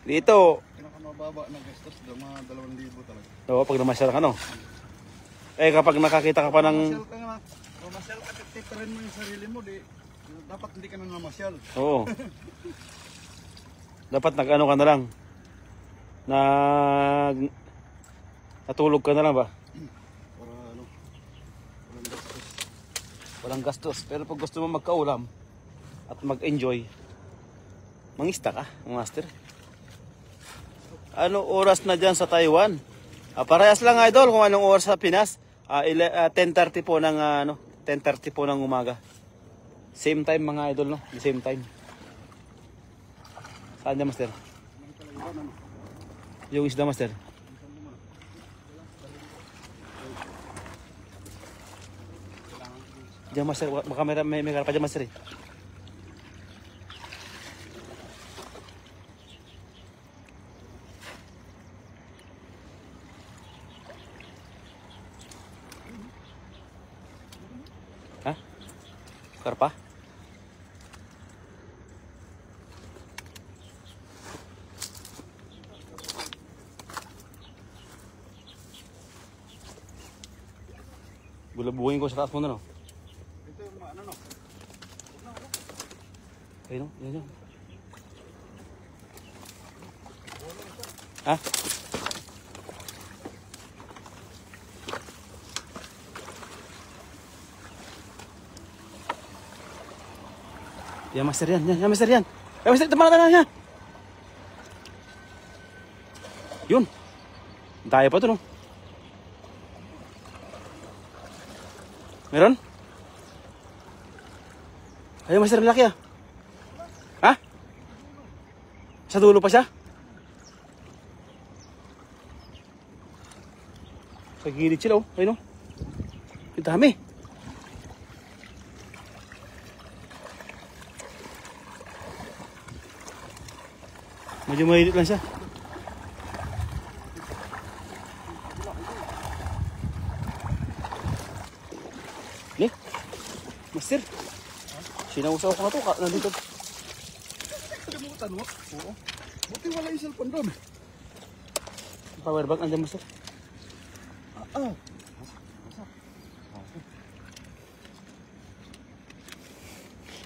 Dito, Pinakamababa na gastos, mga 2,000 talaga. pag namasyal ka, no? Eh kapag nakakita ka pa ng... Mamasyal ka nga. Mamasyal ka, tipirin mo yung sarili mo. Dapat hindi ka na namasyal. Oo. Dapat nag-ano ka na lang. Natulog ka na lang ba? Para ano, walang gastos. Walang gastos. Pero pag gusto mo magkaulam at mag-enjoy, mangista ka, master. Ano oras na dyan sa Taiwan? Parehas lang idol kung anong oras sa Pinas. 10:30 po ng 10:30 po ng umaga. Same time mga idol, no? The same time. Saan dyan, master? Yung isda, master. Diyan, master. Baka may karpa dyan, master. Ha? Karpa? Bulabuhin ko sa taas mo na, no? Ito yung ano, no? Ayun, no? Yan, yan. Ha? Yan, master yan. Yan, master yan. Yan, master. Tama na yan. Yun. Tayo pa ito, no? Meron? Ayun, master. Malaki, ah. Ha? Sa dulo pa siya? Sa gilid sila, oh. Ayun, oh. Ang dami. Medyo mahilit lang siya. Ne? Master. Sinausaw ko na to. Nandito. Kalimutan mo? Oo. Buti wala yung cellphone doon. Power bank nandiyan, master.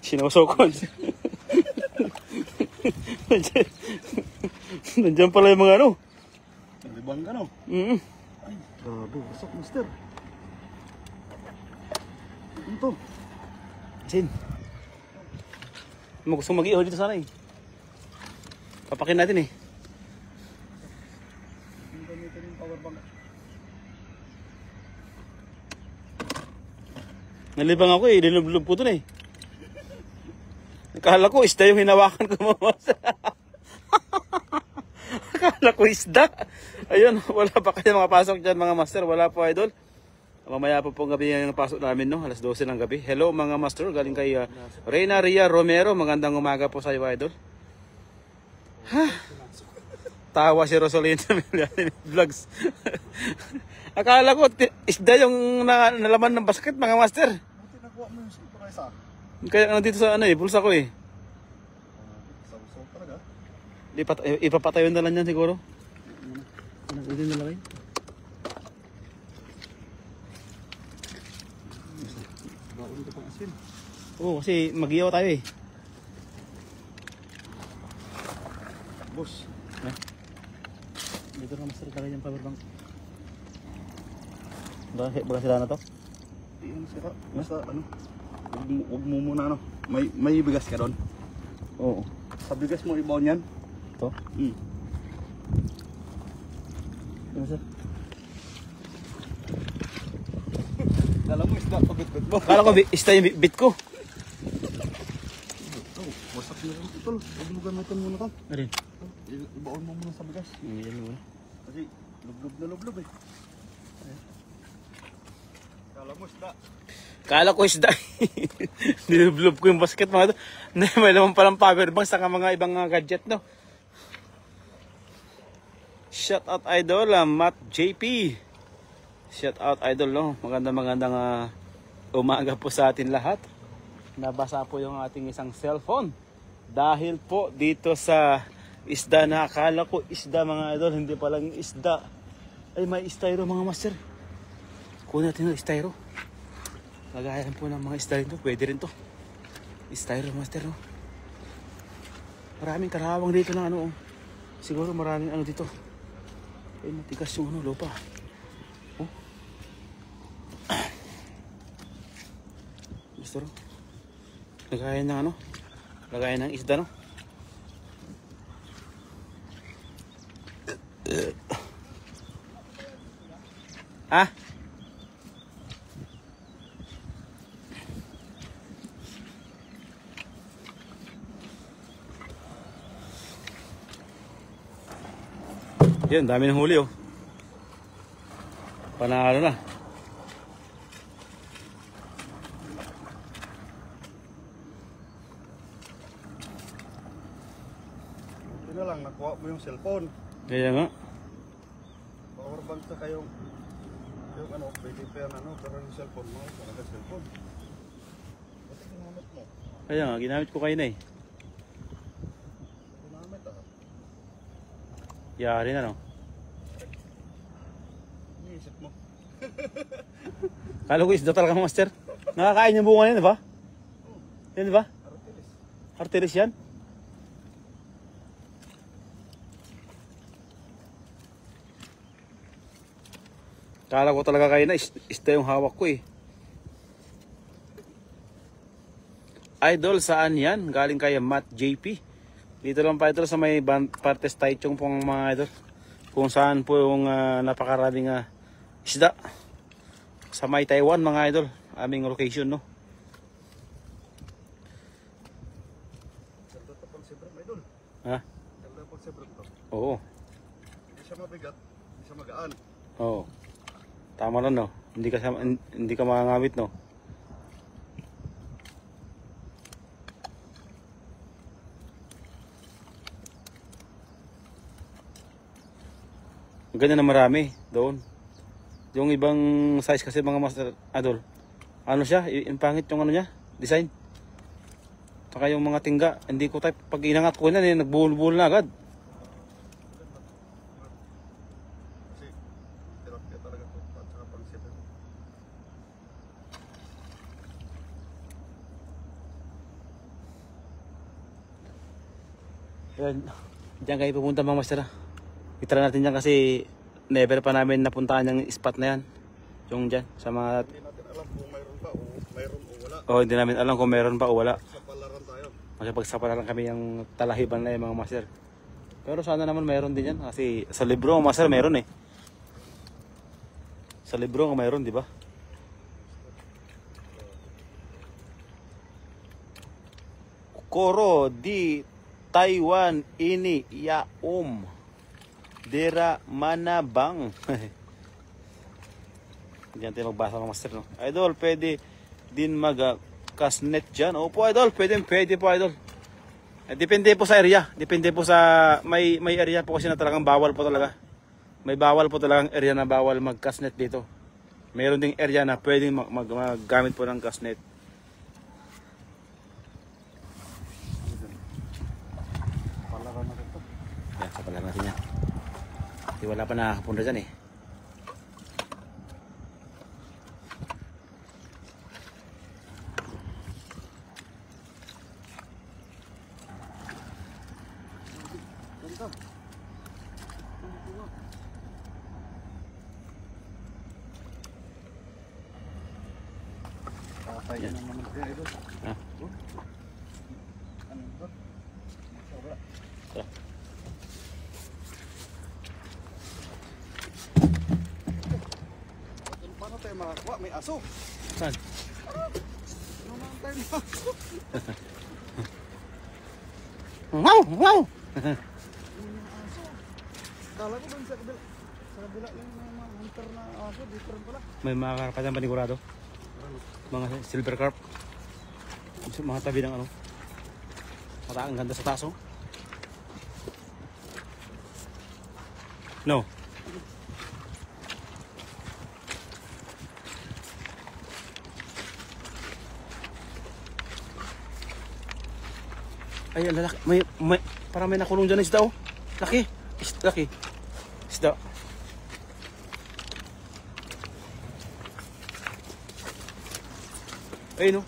Sinausaw ko. Nandiyan pala yung mga ano. Nalibang ka, no? Mm. Ay, grabe. Wasak, mister. Ano to? Sin. Gusto mag-iho dito sana eh. Papakin natin eh. Hindi gamitin yung power bank. Nalibang ako eh. Dinulub ko ito na eh. Akala ko isda yung hinawakan ko, mamas. Akala ko isda. Ayun, wala pa kayo makapasok dyan mga master. Wala po idol. Mamaya po pong gabi yung pasok namin, no? Alas 12 ng gabi. Hello mga master. Galing kay Reyna Ria Romero. Magandang umaga po sa iyo idol. Ha? Tawa si Rosalina sa vlogs. Akala ko isda yung nalaman ng basket mga master. Buti nakuha mo yung surprise, ah. Kaya nandito sa ano eh, bulsa ko eh. Saw talaga. Ipapatayon na lang yan siguro. Hindi na lang. Baon ito pang asin. Oo, kasi mag-iyaw tayo eh. Boss. Ha? Dito na master talaga yung power bank. Baga sila na to? Yung sira. Basta ano. Huwag mo muna ano. May bigas ka doon. Oo. Sa bigas mo ibaon yan. Ito? Ano sir? Alam mo isda pabit-bit mo. Kala ko isda yung bit ko. Oh, wasak na lang ito. Huwag mo gamitin muna ka. Ano rin? Ibaon mo muna sa bigas. Yan muna. Kasi lublob na lublob eh. Alam mo isda. Kala ko isda. Nilublob ko yung basket mga ito. May naman palang power bank sa mga ibang gadget, no? Shout out idol, Matt JP. Shout out idol, no? Magandang umaga po sa atin lahat. Nabasa po yung ating isang cellphone. Dahil po dito sa isda na akala ko isda mga idol, hindi palang isda. Ay may styro mga master. Kunin natin yung styro. Lagayan po ng mga styro ito. Pwede rin to. Styro master, no? Maraming karawang dito na ano. Siguro maraming ano dito. Ay, matigas yung ano, lupa. Oh. Gusto rin. Lagayan ng ano. Lagayan ng isda, no? Ha? Yan, dami ng huli, oh. Panalo na. Buti na lang, nakuha mo yung cellphone. Kaya nga. Power bank sa kayong yung ano, pwede pa yan ano, pero yung cellphone mo, talaga cellphone. Buti ginamit mo. Kaya nga, ginamit ko kayo na eh. Ginamit Yari na, no? Iniisip mo. Kala ko isda talaga, master. Nakakain yung bunga yan, di ba? Yan, di ba? Artilis. Arteris yan. Kala ko talaga kayo na isda yung hawak ko eh. Idol, saan yan? Galing kay Matt JP. Dito lang pa idol sa may Partes Taichung pong mga idol. Kung saan po yung napakaraming isda. Sa may Taiwan mga idol. Aming location, no? Ganda to pang sibram, idol. Ha? Ganda pang sibram to. Oo. Hindi siya mabigat, hindi siya magaan. Oo. Tama lang, no? Hindi ka makangamit, no? Ganyan na marami doon. Yung ibang size kasi mga master idol. Ano siya? Yung pangit yung ano niya? Design. Saka yung mga tingga. Hindi ko type. Pag inangat ko na, nagbuhol-buhol na agad. Kasi, tilapia talaga to. At saka pang sibram. Yan. Diyan kayo pupunta mga master. Itry natin dyan kasi never pa namin napuntahan yung spot na yan. Yung dyan sa mga... Hindi natin alam kung mayroon pa o mayroon o wala. Oh, hindi namin alam kung meron pa o wala. Sa palaran tayo. Makipagsapalaran kami yung talahiban na yung mga master. Pero sana naman meron din yan kasi sa libro master meron eh. Sa libro mayroon, di ba? Koro di Taiwan ini yaum dera manabang. Diyan tayo magbasa ng master, no? Idol, pwede din mag-castnet dyan. Opo, idol, pwede po, idol. Depende po sa area. Depende po sa may area po kasi na talagang bawal po talaga. May bawal po talagang area na bawal mag-castnet dito. Meron ding area na pwedeng maggamit po ng castnet. Palaran natin to. Yan, sa pala natin yan. Di wala pa nakakapunta dyan eh. Ganda. Kaya naman natin, idol. Ha? Ano ito? Sobra. Tara. Paano tayo makakuha? May aso. Saan? Ano naman tayo may aso? Wow! Wow! May aso. Kala ko dun sa kabila lang yung mga hunter na aso. Dito rin pala. May mga karapatan panigurado. Mga silver carp. Mga tabi ng ano. Ang ganda sa taso. No. Ay, lalaki. Parang may nakulong dyan na isda, oh. Laki. Laki. Isda. Ayun, no?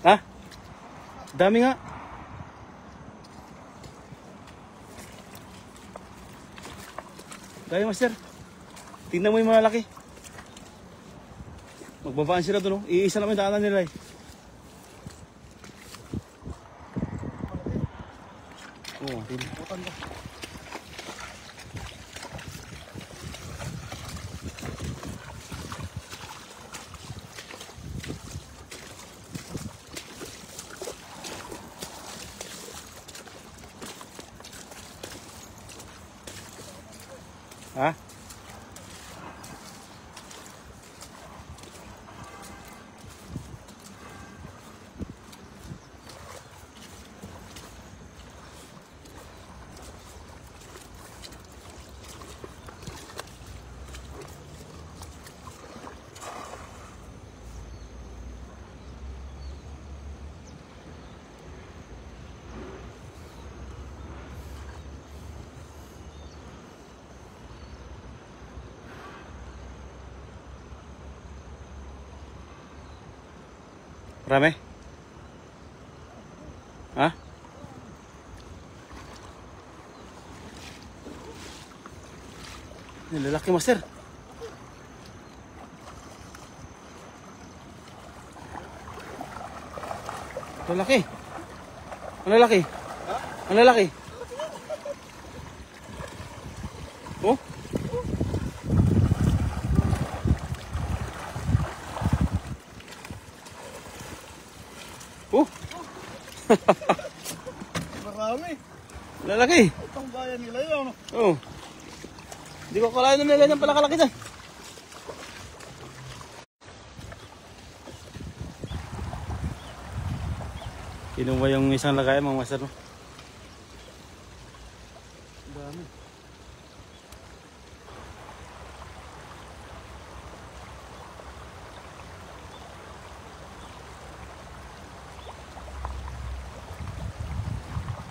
Ha? Dami nga. Dami, master. Tingnan mo yung mga laki. Magbabaan sila doon, no? Iisa naman yung daanan nila eh. Oo, Bukan ba? Ha? Marami? Ha? Yung lalaki, master. Lalaki. Ang lalaki. Ang lalaki. Oh? Oh? Marami. Lalaki. Itong bayan nila yun. Oh. Hindi ko kalahin na ganyan pala kalaki dyan. Kinuha yung isang lagayan mga master, no? Dami.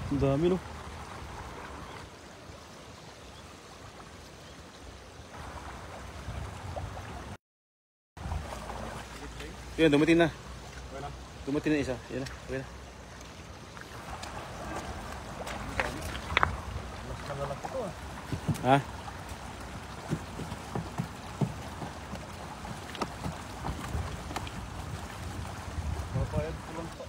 Ang dami, no? Yun, dumating na. Dumating na isa. Yan na, okay na. Ha? Mapayad ko lang pa.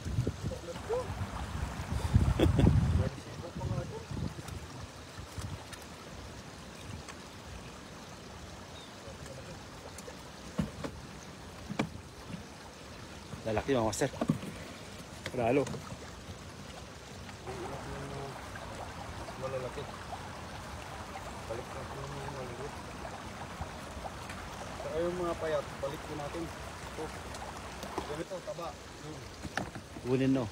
Lalaki mga master. Lalo. Malalaki. Balik natin yung mga maliit. Saka yung mga payat, balik din natin. Oh. Ganito, taba. Kunin, no?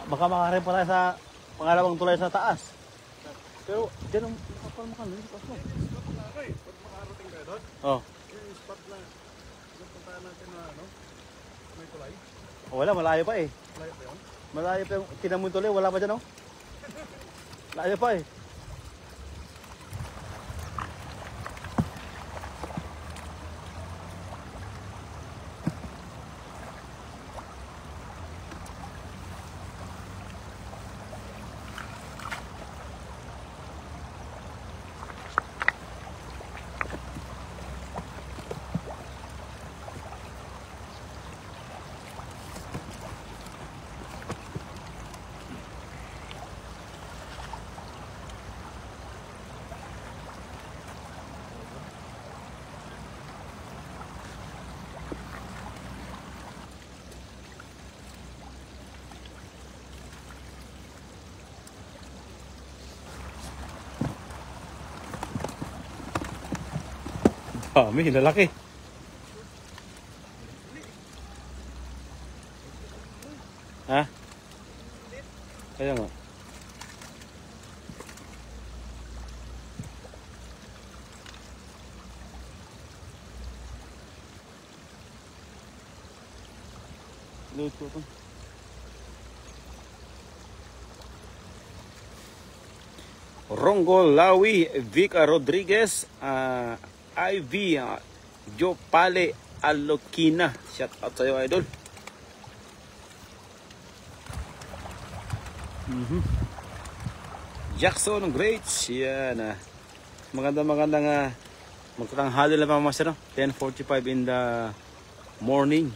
Baka makaharap pa tayo sa pangalawang tulay sa taas. Pero dyan ang makapalmakan. Spot na ako eh. Pag makarating kayo doon, Oh. yung spot na puntahan natin na ano, may tulay. Wala, malayo pa eh. Tulay pa yun. Malayo pa yung tinamon tuloy. Wala pa dyan, oh. Malayo pa eh. Dami, lalaki. Ha? Kaya nga. Luto ko. Rongo Lawi, Vica Rodriguez, Ivy, Joe Pale Alokina. Shout out sa'yo, idol. Jackson Greats. Yan. Magandang magtatanghali na pa, master. 10:45 in the morning.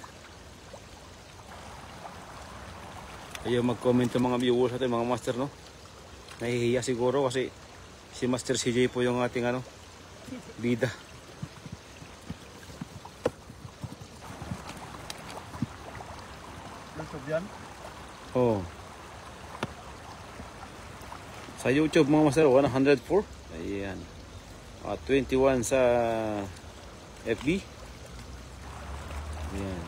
Ayaw mag-comment yung mga viewers natin, mga master, no? Nahihiya siguro kasi si Master CJ po yung ating bida. Lusog yan? Oh. Sa YouTube mga master, 104. Ayan. 21 sa FB. Ayan.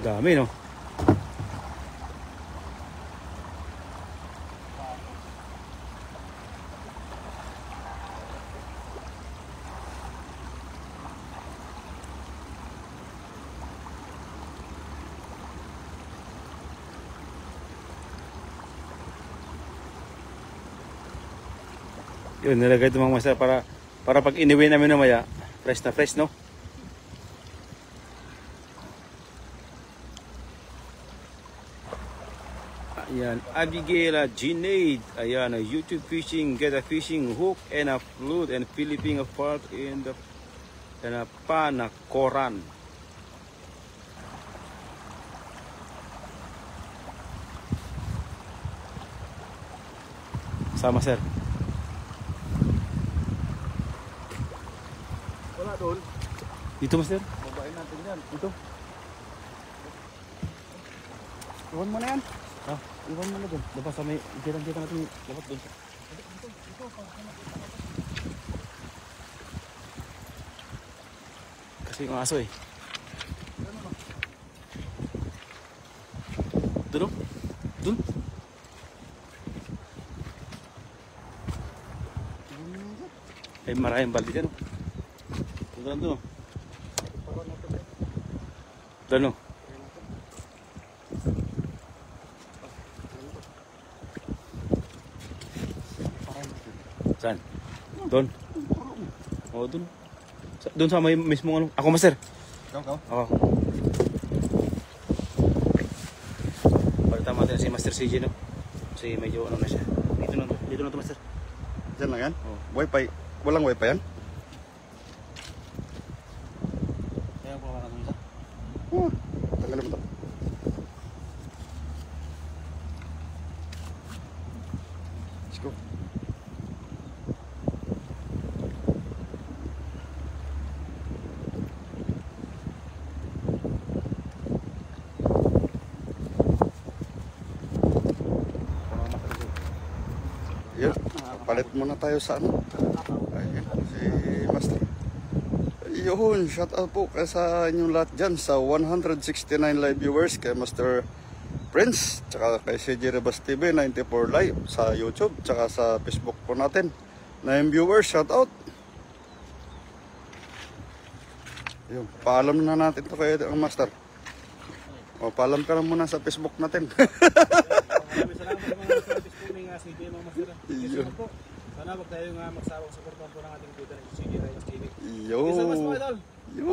Dami, no? Yun, nilagay ito mga master para pag iniwi namin namaya, fresh na fresh, no? Ayan, Abigail Gineid. Ayan, YouTube fishing, get a fishing hook and a float and Philippine part in the Panacoran. Sama sir. Wala doon. Dito master. Babain natin yan. Dito. Iwan mo na yan. Ah, iwan mo na doon. Dapat sa may kita natin dapat doon. Kasi yung aso eh. Doon oh. Doon. Ay maraming baldi dyan oh. Doon oh. Doon oh. Saan? Doon. Oh, doon. Doon sa may mismong ano. Ako master. Ikaw. Ako. Palitan natin si Master CJ no. Kasi medyo ano na siya. Dito na to master. Diyan lang yan? Oh. Wi-Fi. Walang Wi-Fi yan? Kaya po ka na sa. Tanggalin mo to. Let's go. Yun, palit muna tayo sa ano. Ayun, si Master. Yun, shout out po kaya sa inyong lahat dyan sa 169 live viewers kay Master Prince, tsaka kay CJ Rebas TV 94 live sa YouTube, tsaka sa Facebook po natin. 9 viewers, shout out. Yun, paalam na natin to kay Master. O, paalam ka na muna sa Facebook natin. Maraming salamat sa mga Facebook ng CJ mga master. Iyo. Sana wag tayong magsawang suportahan po ng ating Twitter, CJ Rebas TV. Yo. Thank you so much, mga idol. Yo.